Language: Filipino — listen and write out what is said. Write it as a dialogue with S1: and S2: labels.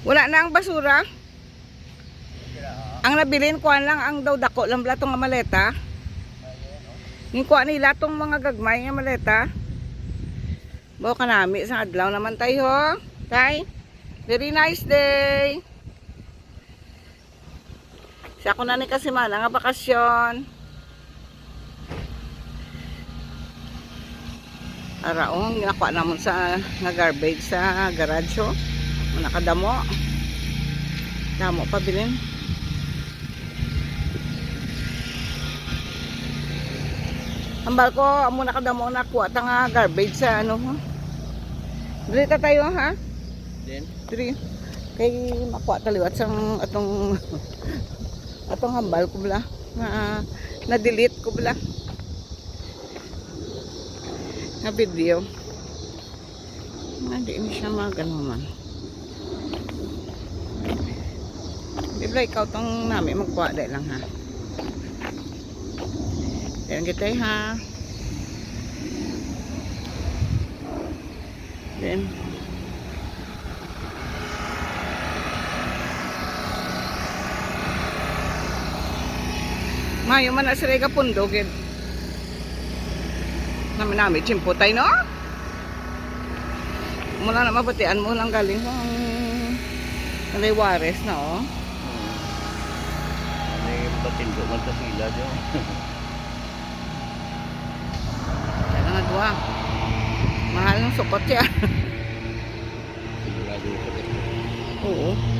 S1: Wala na ang basura. Ang nabilin kuan lang ang daw dako lang bla tong nga maleta. Ning kuan nila tong mga gagmay nga maleta. Bo kanami sa adlaw naman tayo ho. Tay. Very nice day. Sa ako na ni kasi mana nga bakasyon. Araong ginakuha namon sa nga garbage sa garage ho. Nakadamo. Damo pa bilin. Ambal ko amo nakadamo na kuha ta nga garbage sa ano ho. Dili ta tayo ha.
S2: Then
S1: Dili. Kay makuha ta liwat sang atong atong hambal ko bala. Na delete ko bala. Na video. Hindi ni siya magano man. Di ba ikaw tong namin magkuha dahil lang ha. Ayan kita ha. Then mayo man na sila ikapundo gid. Namin chimputay no? Mula na mabatian mo lang galing ho ang Juarez na oh.
S2: may batindo man sa sila dyan.
S1: Kaya nga duwa. Mahal ng sukot siya.
S2: Sigurado ko.
S1: Oo.